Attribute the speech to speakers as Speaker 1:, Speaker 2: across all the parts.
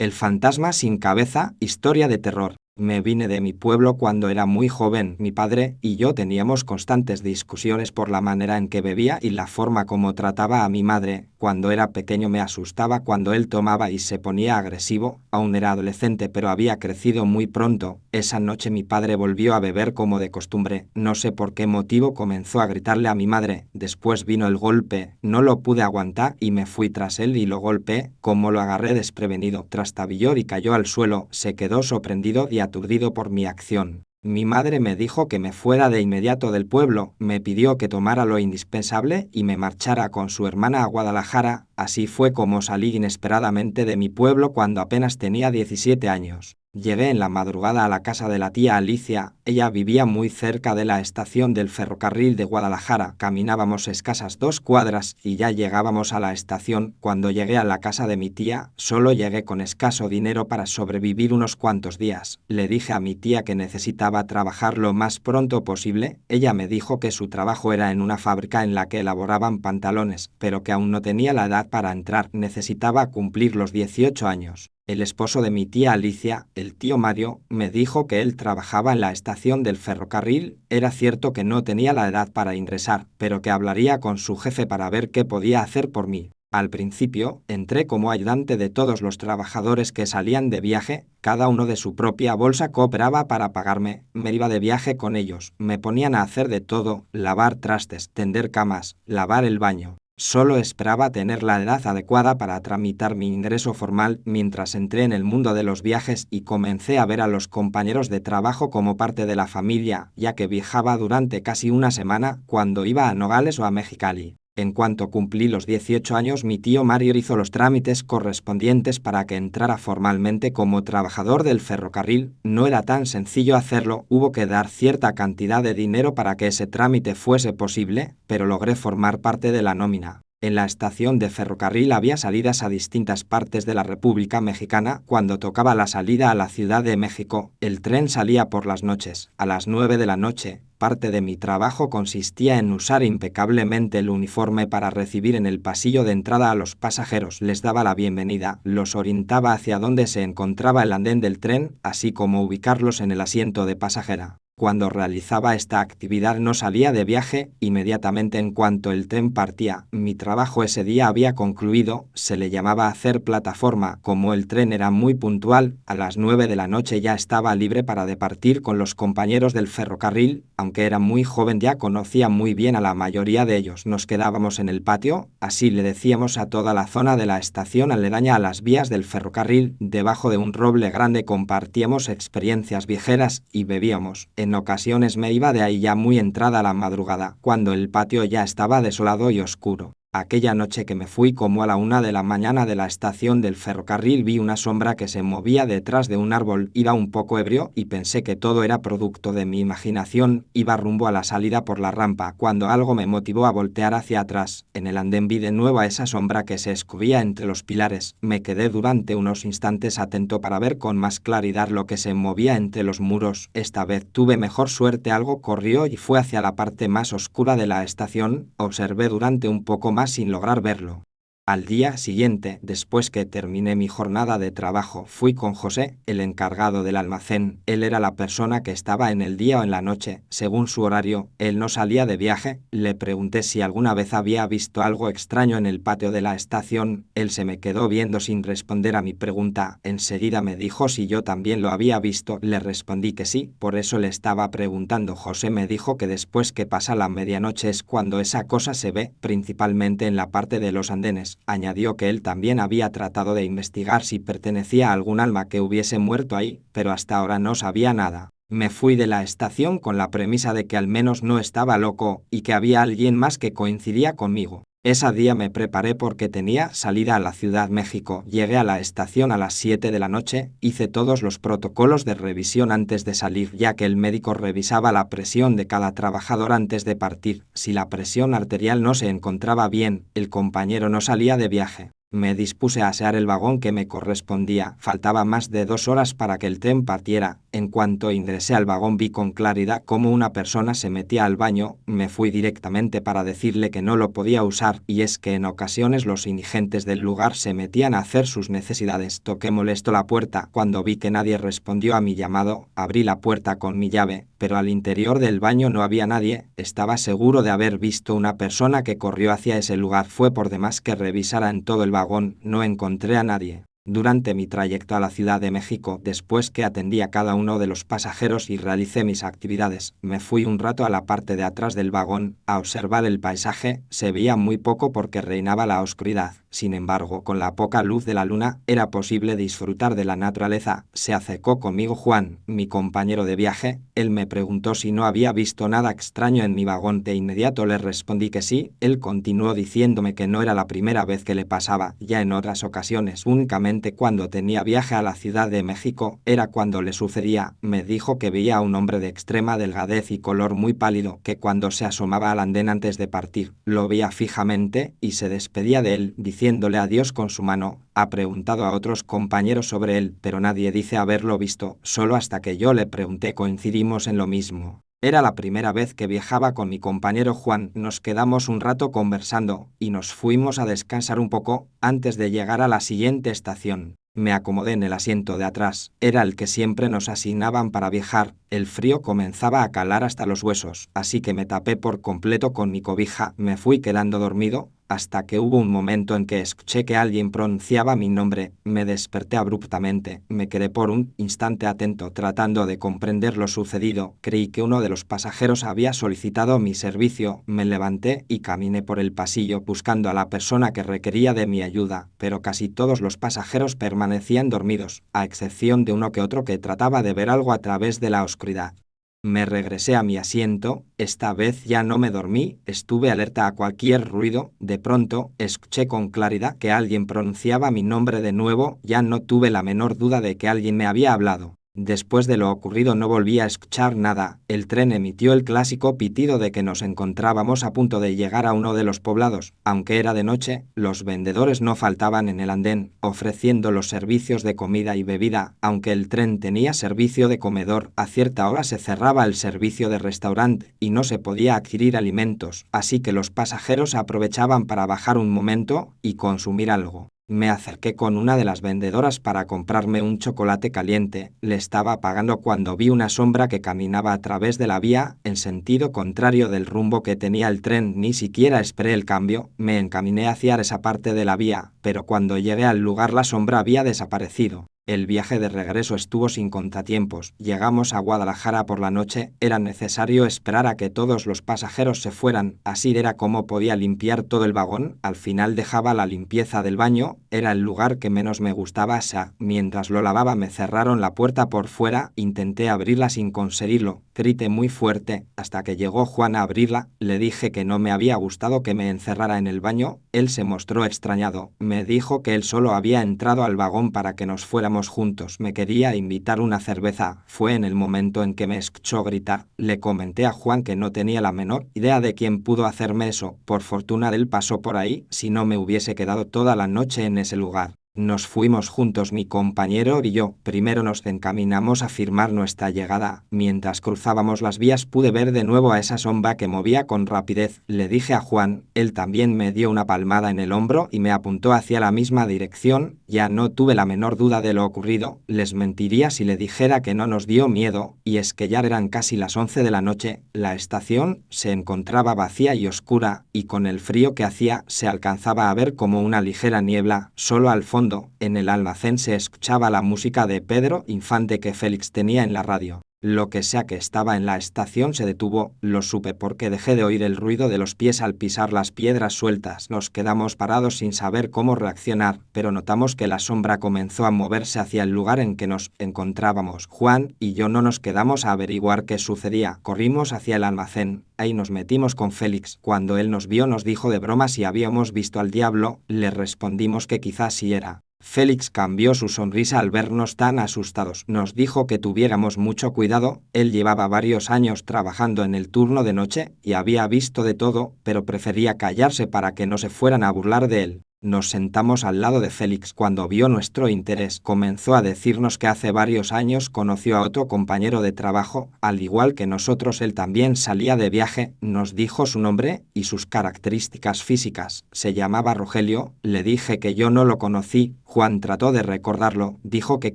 Speaker 1: El fantasma sin cabeza, historia de terror. Me vine de mi pueblo cuando era muy joven. Mi padre y yo teníamos constantes discusiones por la manera en que bebía y la forma como trataba a mi madre. Cuando era pequeño me asustaba cuando él tomaba y se ponía agresivo. Aún era adolescente, pero había crecido muy pronto. Esa noche mi padre volvió a beber como de costumbre. No sé por qué motivo comenzó a gritarle a mi madre. Después vino el golpe. No lo pude aguantar y me fui tras él y lo golpeé. Como lo agarré desprevenido, trastabilló y cayó al suelo. Se quedó sorprendido y aturdido por mi acción. Mi madre me dijo que me fuera de inmediato del pueblo, me pidió que tomara lo indispensable y me marchara con su hermana a Guadalajara. Así fue como salí inesperadamente de mi pueblo cuando apenas tenía 17 años. Llegué en la madrugada a la casa de la tía Alicia. Ella vivía muy cerca de la estación del ferrocarril de Guadalajara. Caminábamos escasas 2 cuadras y ya llegábamos a la estación. Cuando llegué a la casa de mi tía, solo llegué con escaso dinero para sobrevivir unos cuantos días. Le dije a mi tía que necesitaba trabajar lo más pronto posible. Ella me dijo que su trabajo era en una fábrica en la que elaboraban pantalones, pero que aún no tenía la edad para entrar. Necesitaba cumplir los 18 años. El esposo de mi tía Alicia, el tío Mario, me dijo que él trabajaba en la estación del ferrocarril. Era cierto que no tenía la edad para ingresar, pero que hablaría con su jefe para ver qué podía hacer por mí. Al principio, entré como ayudante de todos los trabajadores que salían de viaje. Cada uno de su propia bolsa cooperaba para pagarme. Me iba de viaje con ellos. Me ponían a hacer de todo: lavar trastes, tender camas, lavar el baño. Solo esperaba tener la edad adecuada para tramitar mi ingreso formal. Mientras entré en el mundo de los viajes y comencé a ver a los compañeros de trabajo como parte de la familia, ya que viajaba durante casi una semana cuando iba a Nogales o a Mexicali. En cuanto cumplí los 18 años, mi tío Mario hizo los trámites correspondientes para que entrara formalmente como trabajador del ferrocarril. No era tan sencillo hacerlo, hubo que dar cierta cantidad de dinero para que ese trámite fuese posible, pero logré formar parte de la nómina. En la estación de ferrocarril había salidas a distintas partes de la República Mexicana. Cuando tocaba la salida a la Ciudad de México, el tren salía por las noches, a las 9 de la noche. Parte de mi trabajo consistía en usar impecablemente el uniforme para recibir en el pasillo de entrada a los pasajeros. Les daba la bienvenida, los orientaba hacia dónde se encontraba el andén del tren, así como ubicarlos en el asiento de pasajera. Cuando realizaba esta actividad no salía de viaje. Inmediatamente en cuanto el tren partía, mi trabajo ese día había concluido. Se le llamaba hacer plataforma. Como el tren era muy puntual, a las 9 de la noche ya estaba libre para departir con los compañeros del ferrocarril. Aunque era muy joven ya conocía muy bien a la mayoría de ellos. Nos quedábamos en el patio, así le decíamos a toda la zona de la estación aledaña a las vías del ferrocarril. Debajo de un roble grande compartíamos experiencias viajeras y bebíamos. En ocasiones me iba de ahí ya muy entrada la madrugada, cuando el patio ya estaba desolado y oscuro. Aquella noche que me fui como a la 1 de la mañana de la estación del ferrocarril vi una sombra que se movía detrás de un árbol. Iba un poco ebrio y pensé que todo era producto de mi imaginación. Iba rumbo a la salida por la rampa cuando algo me motivó a voltear hacia atrás. En el andén vi de nuevo a esa sombra que se escurría entre los pilares. Me quedé durante unos instantes atento para ver con más claridad lo que se movía entre los muros. Esta vez tuve mejor suerte, algo corrió y fue hacia la parte más oscura de la estación. Observé durante un poco más sin lograr verlo. Al día siguiente, después que terminé mi jornada de trabajo, fui con José, el encargado del almacén. Él era la persona que estaba en el día o en la noche, según su horario. Él no salía de viaje. Le pregunté si alguna vez había visto algo extraño en el patio de la estación. Él se me quedó viendo sin responder a mi pregunta. Enseguida me dijo si yo también lo había visto. Le respondí que sí, por eso le estaba preguntando. José me dijo que después que pasa la medianoche es cuando esa cosa se ve, principalmente en la parte de los andenes. Añadió que él también había tratado de investigar si pertenecía a algún alma que hubiese muerto ahí, pero hasta ahora no sabía nada. Me fui de la estación con la premisa de que al menos no estaba loco y que había alguien más que coincidía conmigo. Ese día me preparé porque tenía salida a la Ciudad de México. Llegué a la estación a las 7 de la noche, hice todos los protocolos de revisión antes de salir, ya que el médico revisaba la presión de cada trabajador antes de partir. Si la presión arterial no se encontraba bien, el compañero no salía de viaje. Me dispuse a asear el vagón que me correspondía. Faltaba más de 2 horas para que el tren partiera. En cuanto ingresé al vagón vi con claridad cómo una persona se metía al baño, me fui directamente para decirle que no lo podía usar, y es que en ocasiones los indigentes del lugar se metían a hacer sus necesidades. Toqué molesto la puerta. Cuando vi que nadie respondió a mi llamado, abrí la puerta con mi llave, pero al interior del baño no había nadie. Estaba seguro de haber visto una persona que corrió hacia ese lugar. Fue por demás que revisara en todo el vagón, no encontré a nadie. Durante mi trayecto a la Ciudad de México, después que atendí a cada uno de los pasajeros y realicé mis actividades, me fui un rato a la parte de atrás del vagón a observar el paisaje. Se veía muy poco porque reinaba la oscuridad. Sin embargo, con la poca luz de la luna, era posible disfrutar de la naturaleza. Se acercó conmigo Juan, mi compañero de viaje. Él me preguntó si no había visto nada extraño en mi vagón. De inmediato le respondí que sí. Él continuó diciéndome que no era la primera vez que le pasaba, ya en otras ocasiones, únicamente cuando tenía viaje a la Ciudad de México, era cuando le sucedía. Me dijo que veía a un hombre de extrema delgadez y color muy pálido, que cuando se asomaba al andén antes de partir, lo veía fijamente y se despedía de él, diciéndole adiós con su mano. Ha preguntado a otros compañeros sobre él, pero nadie dice haberlo visto, solo hasta que yo le pregunté coincidimos en lo mismo. Era la primera vez que viajaba con mi compañero Juan. Nos quedamos un rato conversando y nos fuimos a descansar un poco antes de llegar a la siguiente estación. Me acomodé en el asiento de atrás. Era el que siempre nos asignaban para viajar. El frío comenzaba a calar hasta los huesos, así que me tapé por completo con mi cobija. Me fui quedando dormido hasta que hubo un momento en que escuché que alguien pronunciaba mi nombre. Me desperté abruptamente. Me quedé por un instante atento, tratando de comprender lo sucedido. Creí que uno de los pasajeros había solicitado mi servicio. Me levanté y caminé por el pasillo buscando a la persona que requería de mi ayuda, pero casi todos los pasajeros permanecían dormidos, a excepción de uno que otro que trataba de ver algo a través de la oscuridad. Me regresé a mi asiento. Esta vez ya no me dormí, estuve alerta a cualquier ruido. De pronto, escuché con claridad que alguien pronunciaba mi nombre de nuevo. Ya no tuve la menor duda de que alguien me había hablado. Después de lo ocurrido no volví a escuchar nada. El tren emitió el clásico pitido de que nos encontrábamos a punto de llegar a uno de los poblados. Aunque era de noche, los vendedores no faltaban en el andén, ofreciendo los servicios de comida y bebida. Aunque el tren tenía servicio de comedor, a cierta hora se cerraba el servicio de restaurante y no se podía adquirir alimentos, así que los pasajeros aprovechaban para bajar un momento y consumir algo. Me acerqué con una de las vendedoras para comprarme un chocolate caliente. Le estaba pagando cuando vi una sombra que caminaba a través de la vía, en sentido contrario del rumbo que tenía el tren. Ni siquiera esperé el cambio. Me encaminé hacia esa parte de la vía, pero cuando llegué al lugar la sombra había desaparecido. El viaje de regreso estuvo sin contratiempos. Llegamos a Guadalajara por la noche. Era necesario esperar a que todos los pasajeros se fueran. Así era como podía limpiar todo el vagón. Al final dejaba la limpieza del baño. Era el lugar que menos me gustaba. Mientras lo lavaba me cerraron la puerta por fuera. Intenté abrirla sin conseguirlo. Grité muy fuerte hasta que llegó Juan a abrirla. Le dije que no me había gustado que me encerrara en el baño. Él se mostró extrañado. Me dijo que él solo había entrado al vagón para que nos fuéramos juntos. Me quería invitar una cerveza. Fue en el momento en que me escuchó gritar. Le comenté a Juan que no tenía la menor idea de quién pudo hacerme eso. Por fortuna él pasó por ahí, si no me hubiese quedado toda la noche en ese lugar. Nos fuimos juntos mi compañero y yo. Primero nos encaminamos a firmar nuestra llegada. Mientras cruzábamos las vías pude ver de nuevo a esa sombra que movía con rapidez. Le dije a Juan, él también me dio una palmada en el hombro y me apuntó hacia la misma dirección. Ya no tuve la menor duda de lo ocurrido. Les mentiría si le dijera que no nos dio miedo, y es que ya eran casi las 11 de la noche. La estación se encontraba vacía y oscura, y con el frío que hacía se alcanzaba a ver como una ligera niebla. Solo al fondo, en el almacén se escuchaba la música de Pedro Infante que Félix tenía en la radio. Lo que sea que estaba en la estación se detuvo. Lo supe porque dejé de oír el ruido de los pies al pisar las piedras sueltas. Nos quedamos parados sin saber cómo reaccionar, pero notamos que la sombra comenzó a moverse hacia el lugar en que nos encontrábamos. Juan y yo no nos quedamos a averiguar qué sucedía. Corrimos hacia el almacén. Ahí nos metimos con Félix. Cuando él nos vio nos dijo de broma si habíamos visto al diablo. Le respondimos que quizás sí era. Félix cambió su sonrisa al vernos tan asustados. Nos dijo que tuviéramos mucho cuidado. Él llevaba varios años trabajando en el turno de noche y había visto de todo, pero prefería callarse para que no se fueran a burlar de él. Nos sentamos al lado de Félix cuando vio nuestro interés. Comenzó a decirnos que hace varios años conoció a otro compañero de trabajo, al igual que nosotros él también salía de viaje, nos dijo su nombre y sus características físicas. Se llamaba Rogelio, le dije que yo no lo conocí, Juan trató de recordarlo, dijo que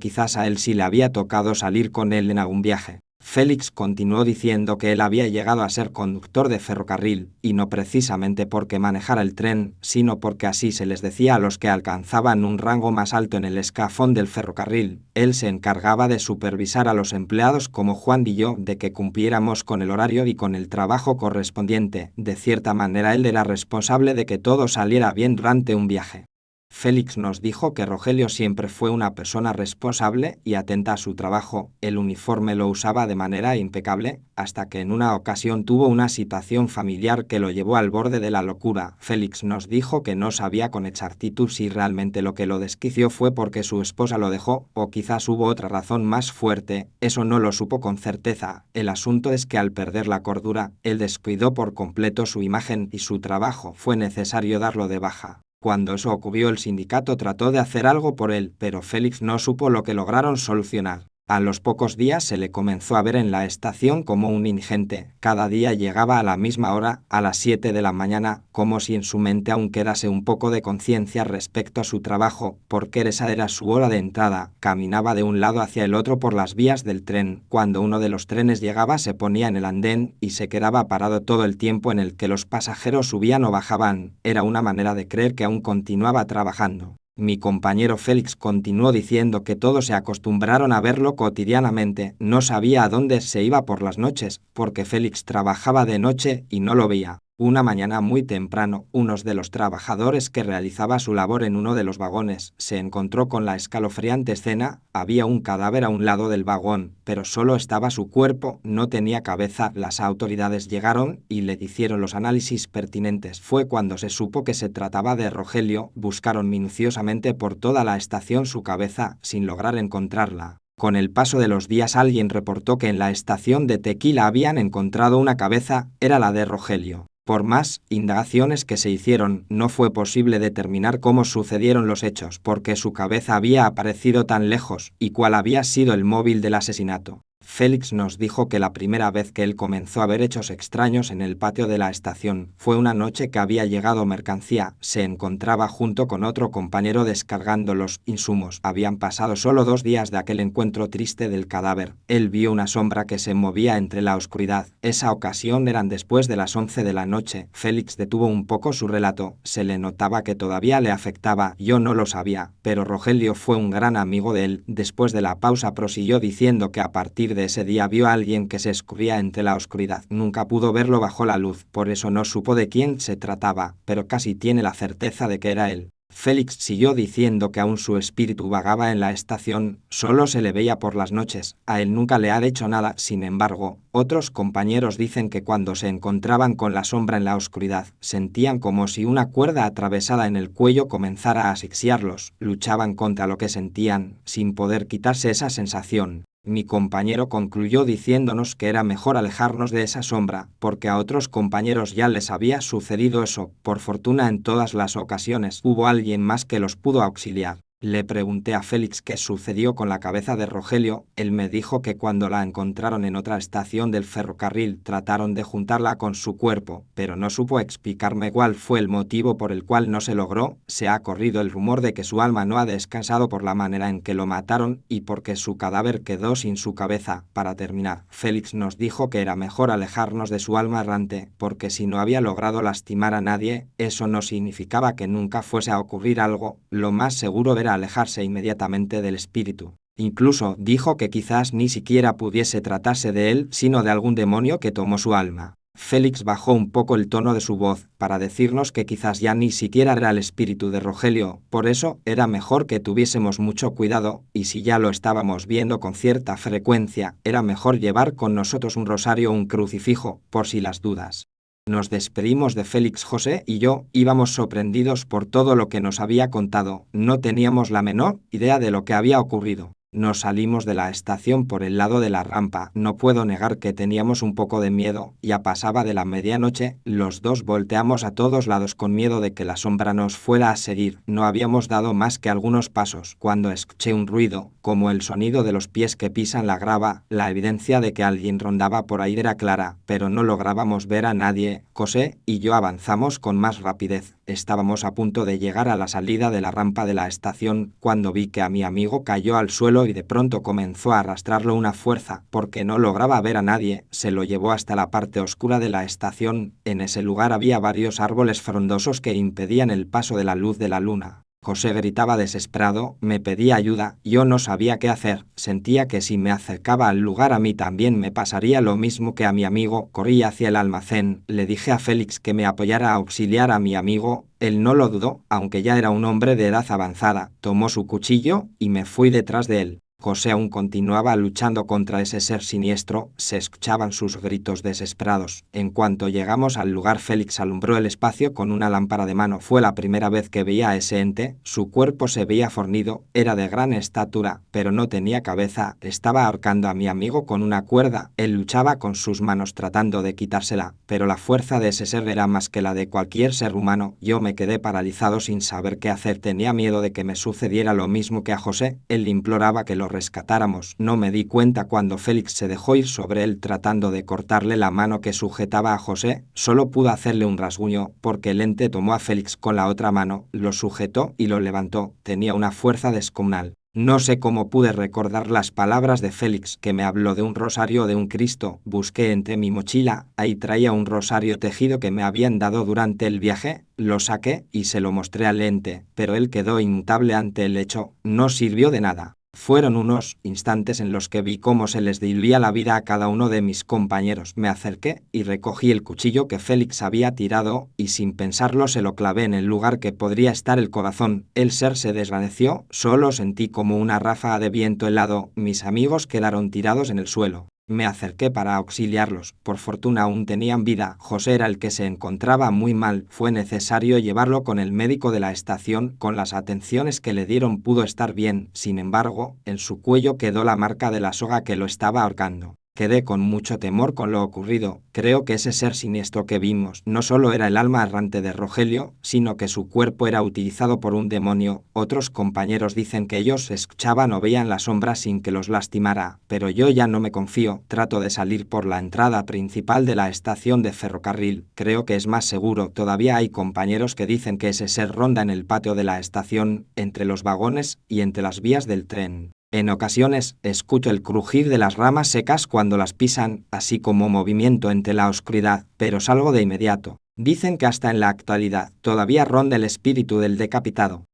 Speaker 1: quizás a él sí le había tocado salir con él en algún viaje. Félix continuó diciendo que él había llegado a ser conductor de ferrocarril, y no precisamente porque manejara el tren, sino porque así se les decía a los que alcanzaban un rango más alto en el escafón del ferrocarril. Él se encargaba de supervisar a los empleados como Juan y yo de que cumpliéramos con el horario y con el trabajo correspondiente. De cierta manera él era responsable de que todo saliera bien durante un viaje. Félix nos dijo que Rogelio siempre fue una persona responsable y atenta a su trabajo. El uniforme lo usaba de manera impecable, hasta que en una ocasión tuvo una situación familiar que lo llevó al borde de la locura. Félix nos dijo que no sabía con exactitud si realmente lo que lo desquició fue porque su esposa lo dejó, o quizás hubo otra razón más fuerte. Eso no lo supo con certeza. El asunto es que al perder la cordura, él descuidó por completo su imagen y su trabajo. Fue necesario darlo de baja. Cuando eso ocurrió, el sindicato trató de hacer algo por él, pero Félix no supo lo que lograron solucionar. A los pocos días se le comenzó a ver en la estación como un indigente. Cada día llegaba a la misma hora, a las 7 de la mañana, como si en su mente aún quedase un poco de conciencia respecto a su trabajo, porque esa era su hora de entrada. Caminaba de un lado hacia el otro por las vías del tren. Cuando uno de los trenes llegaba, se ponía en el andén y se quedaba parado todo el tiempo en el que los pasajeros subían o bajaban. Era una manera de creer que aún continuaba trabajando. Mi compañero Félix continuó diciendo que todos se acostumbraron a verlo cotidianamente. No sabía a dónde se iba por las noches, porque Félix trabajaba de noche y no lo veía. Una mañana muy temprano, uno de los trabajadores que realizaba su labor en uno de los vagones se encontró con la escalofriante escena. Había un cadáver a un lado del vagón, pero solo estaba su cuerpo, no tenía cabeza. Las autoridades llegaron y le hicieron los análisis pertinentes. Fue cuando se supo que se trataba de Rogelio. Buscaron minuciosamente por toda la estación su cabeza, sin lograr encontrarla. Con el paso de los días alguien reportó que en la estación de Tequila habían encontrado una cabeza, era la de Rogelio. Por más indagaciones que se hicieron, no fue posible determinar cómo sucedieron los hechos, porque su cabeza había aparecido tan lejos, y cuál había sido el móvil del asesinato. Félix nos dijo que la primera vez que él comenzó a ver hechos extraños en el patio de la estación fue una noche que había llegado mercancía. Se encontraba junto con otro compañero descargando los insumos. Habían pasado solo 2 días de aquel encuentro triste del cadáver. Él vio una sombra que se movía entre la oscuridad. Esa ocasión eran después de las 11 de la noche. Félix detuvo un poco su relato. Se le notaba que todavía le afectaba. Yo no lo sabía, pero Rogelio fue un gran amigo de él. Después de la pausa prosiguió diciendo que a partir de ese día vio a alguien que se escurría entre la oscuridad. Nunca pudo verlo bajo la luz, por eso no supo de quién se trataba, pero casi tiene la certeza de que era él. Félix siguió diciendo que aún su espíritu vagaba en la estación, solo se le veía por las noches, a él nunca le ha hecho nada. Sin embargo, otros compañeros dicen que cuando se encontraban con la sombra en la oscuridad, sentían como si una cuerda atravesada en el cuello comenzara a asfixiarlos, luchaban contra lo que sentían, sin poder quitarse esa sensación. Mi compañero concluyó diciéndonos que era mejor alejarnos de esa sombra, porque a otros compañeros ya les había sucedido eso. Por fortuna en todas las ocasiones hubo alguien más que los pudo auxiliar. Le pregunté a Félix qué sucedió con la cabeza de Rogelio. Él me dijo que cuando la encontraron en otra estación del ferrocarril trataron de juntarla con su cuerpo, pero no supo explicarme cuál fue el motivo por el cual no se logró. Se ha corrido el rumor de que su alma no ha descansado por la manera en que lo mataron y porque su cadáver quedó sin su cabeza. Para terminar, Félix nos dijo que era mejor alejarnos de su alma errante, porque si no había logrado lastimar a nadie, eso no significaba que nunca fuese a ocurrir algo. Lo más seguro era alejarse inmediatamente del espíritu. Incluso dijo que quizás ni siquiera pudiese tratarse de él, sino de algún demonio que tomó su alma. Félix bajó un poco el tono de su voz, para decirnos que quizás ya ni siquiera era el espíritu de Rogelio, por eso era mejor que tuviésemos mucho cuidado, y si ya lo estábamos viendo con cierta frecuencia, era mejor llevar con nosotros un rosario o un crucifijo, por si las dudas. Nos despedimos de Félix. José y yo íbamos sorprendidos por todo lo que nos había contado. No teníamos la menor idea de lo que había ocurrido. Nos salimos de la estación por el lado de la rampa. No puedo negar que teníamos un poco de miedo. Ya pasaba de la medianoche. Los dos volteamos a todos lados con miedo de que la sombra nos fuera a seguir. No habíamos dado más que algunos pasos cuando escuché un ruido, como el sonido de los pies que pisan la grava. La evidencia de que alguien rondaba por ahí era clara, pero no lográbamos ver a nadie. José y yo avanzamos con más rapidez. Estábamos a punto de llegar a la salida de la rampa de la estación cuando vi que a mi amigo cayó al suelo y de pronto comenzó a arrastrarlo una fuerza. Porque no lograba ver a nadie, se lo llevó hasta la parte oscura de la estación. En ese lugar había varios árboles frondosos que impedían el paso de la luz de la luna. José gritaba desesperado, me pedía ayuda, yo no sabía qué hacer, sentía que si me acercaba al lugar a mí también me pasaría lo mismo que a mi amigo. Corrí hacia el almacén, le dije a Félix que me apoyara a auxiliar a mi amigo. Él no lo dudó, aunque ya era un hombre de edad avanzada, tomó su cuchillo y me fui detrás de él. José aún continuaba luchando contra ese ser siniestro, se escuchaban sus gritos desesperados. En cuanto llegamos al lugar, Félix alumbró el espacio con una lámpara de mano. Fue la primera vez que veía a ese ente. Su cuerpo se veía fornido, era de gran estatura, pero no tenía cabeza. Estaba ahorcando a mi amigo con una cuerda. Él luchaba con sus manos tratando de quitársela, pero la fuerza de ese ser era más que la de cualquier ser humano. Yo me quedé paralizado sin saber qué hacer. Tenía miedo de que me sucediera lo mismo que a José. Él imploraba que lo rescatáramos. No me di cuenta cuando Félix se dejó ir sobre él tratando de cortarle la mano que sujetaba a José. Solo pudo hacerle un rasguño porque el ente tomó a Félix con la otra mano, lo sujetó y lo levantó. Tenía una fuerza descomunal. No sé cómo pude recordar las palabras de Félix, que me habló de un rosario o de un Cristo. Busqué entre mi mochila, ahí traía un rosario tejido que me habían dado durante el viaje. Lo saqué y se lo mostré al ente, pero él quedó inmutable ante el hecho. No sirvió de nada. Fueron unos instantes en los que vi cómo se les diluía la vida a cada uno de mis compañeros. Me acerqué y recogí el cuchillo que Félix había tirado y sin pensarlo se lo clavé en el lugar que podría estar el corazón. El ser se desvaneció, solo sentí como una ráfaga de viento helado. Mis amigos quedaron tirados en el suelo. Me acerqué para auxiliarlos. Por fortuna aún tenían vida. José era el que se encontraba muy mal. Fue necesario llevarlo con el médico de la estación. Con las atenciones que le dieron pudo estar bien. Sin embargo, en su cuello quedó la marca de la soga que lo estaba ahorcando. Quedé con mucho temor con lo ocurrido. Creo que ese ser siniestro que vimos no solo era el alma errante de Rogelio, sino que su cuerpo era utilizado por un demonio. Otros compañeros dicen que ellos escuchaban o veían la sombra sin que los lastimara, pero yo ya no me confío. Trato de salir por la entrada principal de la estación de ferrocarril. Creo que es más seguro. Todavía hay compañeros que dicen que ese ser ronda en el patio de la estación, entre los vagones y entre las vías del tren. En ocasiones, escucho el crujir de las ramas secas cuando las pisan, así como movimiento entre la oscuridad, pero salgo de inmediato. Dicen que hasta en la actualidad todavía ronda el espíritu del decapitado.